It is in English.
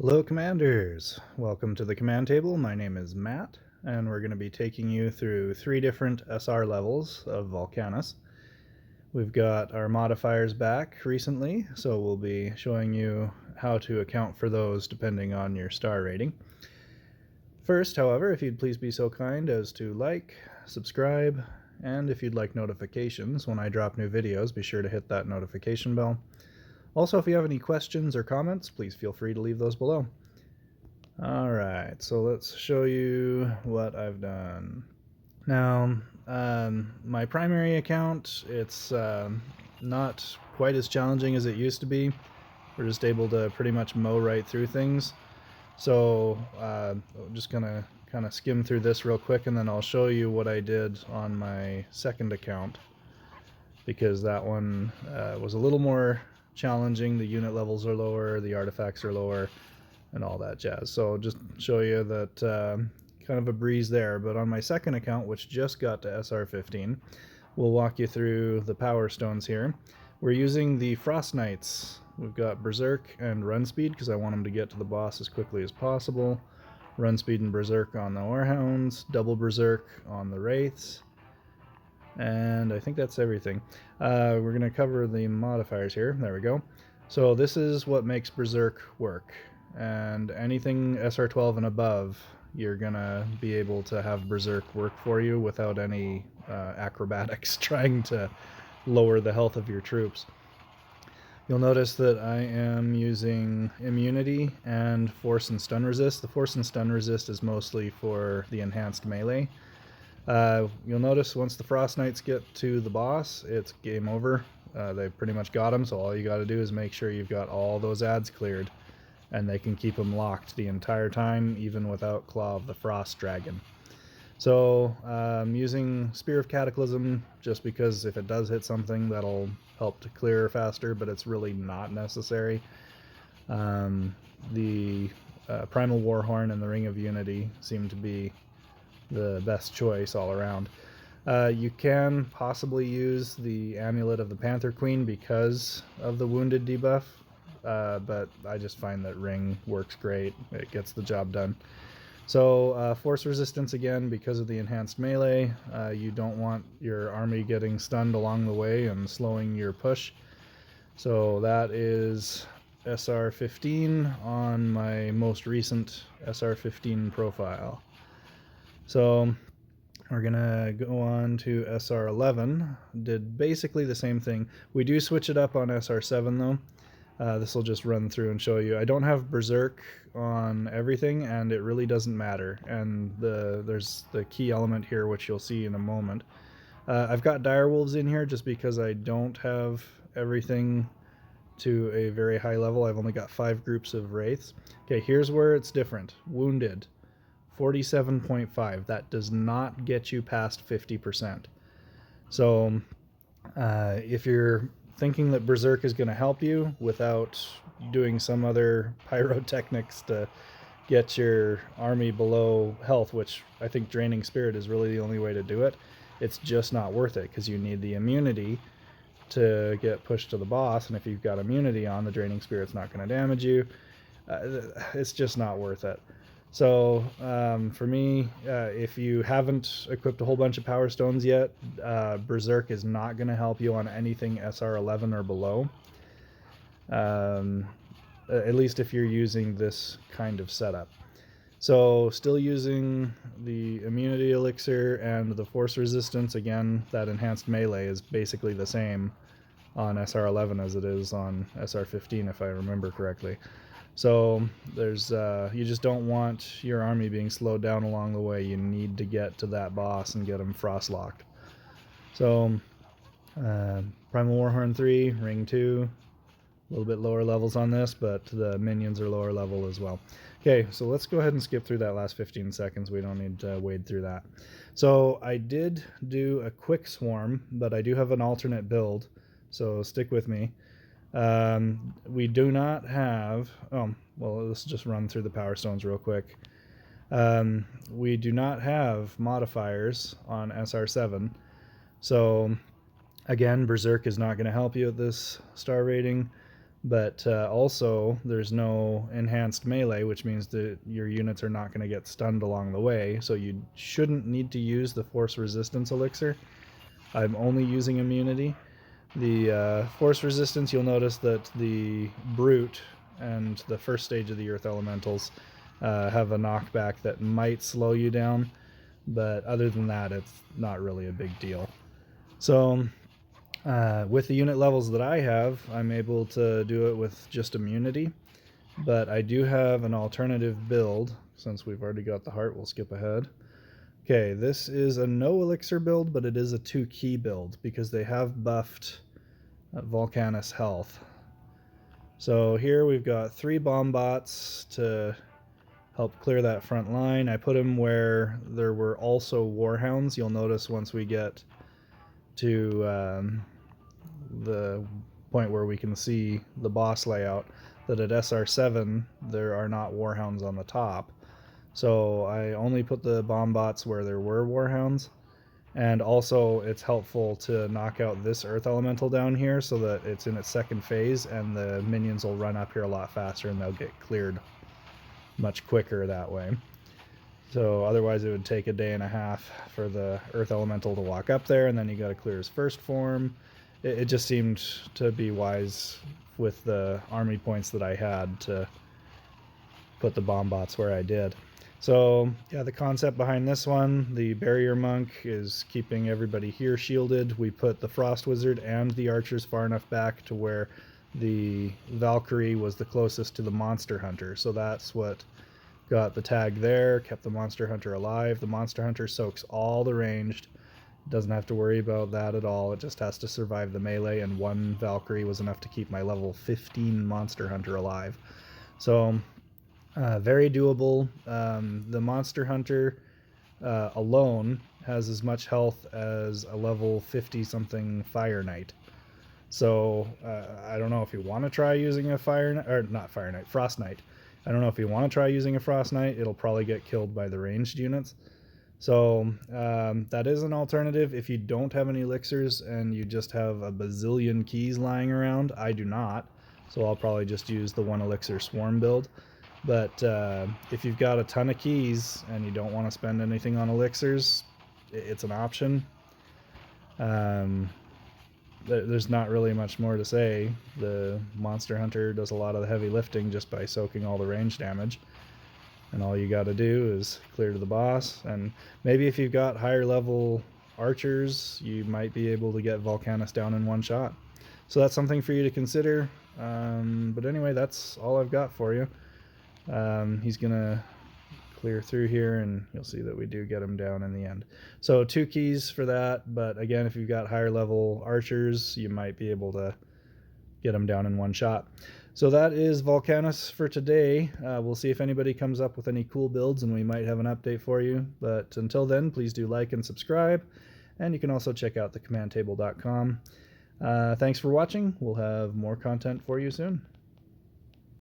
Hello Commanders! Welcome to the command table. My name is Matt, and we're going to be taking you through 3 different SR levels of Volcanus. We've got our modifiers back recently, so we'll be showing you how to account for those depending on your star rating. First, however, if you'd please be so kind as to like, subscribe, and if you'd like notifications when I drop new videos, be sure to hit that notification bell. Also, if you have any questions or comments, please feel free to leave those below. Alright, so let's show you what I've done. Now, my primary account, it's not quite as challenging as it used to be. We're just able to pretty much mow right through things. So I'm just going to kind of skim through this real quick, and then I'll show you what I did on my second account, because that one was a little more challenging. The unit levels are lower, the artifacts are lower, and all that jazz. So just show you that kind of a breeze there. But on my second account, which just got to SR15, we'll walk you through the Powerstones here. We're using the Frost Knights. We've got Berzerk and Run Speed because I want them to get to the boss as quickly as possible. Run Speed and Berzerk on the Warhounds, double Berzerk on the Wraiths, and I think that's everything. We're going to cover the modifiers here. There we go. So this is what makes Berzerk work, and anything SR12 and above, you're going to be able to have Berzerk work for you without any acrobatics trying to lower the health of your troops. You'll notice that I am using immunity and force and stun resist. The force and stun resist is mostly for the enhanced melee. You'll notice once the Frost Knights get to the boss, it's game over. They pretty much got him, so all you got to do is make sure you've got all those ads cleared, and they can keep them locked the entire time, even without Claw of the Frost Dragon. So I'm using Spear of Cataclysm just because if it does hit something, that'll help to clear faster, but it's really not necessary. The Primal Warhorn and the Ring of Unity seem to be the best choice all around. You can possibly use the Amulet of the Panther Queen because of the wounded debuff, but I just find that Ring works great. It gets the job done. So force resistance again because of the enhanced melee. You don't want your army getting stunned along the way and slowing your push. So that is SR15 on my most recent SR15 profile. So we're gonna go on to SR11. Did basically the same thing. We do switch it up on SR7 though. This will just run through and show you. I don't have Berzerk on everything, and it really doesn't matter. And there's the key element here, which you'll see in a moment. I've got Direwolves in here just because I don't have everything to a very high level. I've only got 5 groups of Wraiths. Okay, here's where it's different. Wounded, 47.5. That does not get you past 50%. So if you're thinking that Berzerk is going to help you without doing some other pyrotechnics to get your army below health, which I think Draining Spirit is really the only way to do it, it's just not worth it because you need the immunity to get pushed to the boss, and if you've got immunity on, the Draining Spirit's not going to damage you. It's just not worth it. So for me, if you haven't equipped a whole bunch of Powerstones yet, Berzerk is not going to help you on anything SR11 or below. At least if you're using this kind of setup. So still using the immunity elixir and the force resistance. Again, that enhanced melee is basically the same on SR11 as it is on SR15 if I remember correctly. So there's you just don't want your army being slowed down along the way. You need to get to that boss and get them frost locked. So Primal Warhorn 3, Ring 2, a little bit lower levels on this, but the minions are lower level as well. Okay, so let's go ahead and skip through that last 15 seconds. We don't need to wade through that. So I did do a quick swarm, but I do have an alternate build, so stick with me. We do not have, well, let's just run through the Powerstones real quick. We do not have modifiers on SR7, so again, Berzerk is not going to help you at this star rating. but also there's no enhanced melee, which means that your units are not going to get stunned along the way, so you shouldn't need to use the force resistance elixir. I'm only using immunity. The force resistance, you'll notice that the brute and the first stage of the earth elementals have a knockback that might slow you down, but other than that, it's not really a big deal. So with the unit levels that I have, I'm able to do it with just immunity, but I do have an alternative build. Since we've already got the heart, we'll skip ahead. Okay, this is a no-elixir build, but it is a 2-key build because they have buffed Volcanus health. So here we've got 3 Bombots to help clear that front line. I put them where there were also Warhounds. You'll notice once we get to the point where we can see the boss layout that at SR7 there are not Warhounds on the top. So I only put the Bombots where there were Warhounds, and also it's helpful to knock out this Earth Elemental down here so that it's in its second phase and the minions will run up here a lot faster and they'll get cleared much quicker that way. So otherwise it would take a day and a half for the Earth Elemental to walk up there, and then you got to clear his first form. It just seemed to be wise with the army points that I had to put the Bombots where I did. So yeah, the concept behind this one, the Barrier Monk is keeping everybody here shielded. We put the Frost Wizard and the Archers far enough back to where the Valkyrie was the closest to the Monster Hunter. So that's what got the tag there, kept the Monster Hunter alive. The Monster Hunter soaks all the ranged. Doesn't have to worry about that at all. It just has to survive the melee, and 1 Valkyrie was enough to keep my level 15 Monster Hunter alive. So very doable. The Monster Hunter alone has as much health as a level 50 something Fire Knight. So I don't know if you want to try using a Frost Knight. I don't know if you want to try using a Frost Knight. It'll probably get killed by the ranged units. So that is an alternative if you don't have any elixirs and you just have a bazillion keys lying around. I do not, so I'll probably just use the 1 elixir swarm build. But if you've got a ton of keys and you don't want to spend anything on elixirs, it's an option. There's not really much more to say. The Monster Hunter does a lot of the heavy lifting just by soaking all the range damage. And all you got to do is clear to the boss. And maybe if you've got higher level archers, you might be able to get Volcanus down in 1 shot. So that's something for you to consider. But anyway, that's all I've got for you. He's gonna clear through here and you'll see that we do get him down in the end. So 2 keys for that, but again, if you've got higher level archers, you might be able to get him down in 1 shot. So that is Volcanus for today. We'll see if anybody comes up with any cool builds and we might have an update for you. But until then, please do like and subscribe. And you can also check out thecommandtable.com. Thanks for watching. We'll have more content for you soon.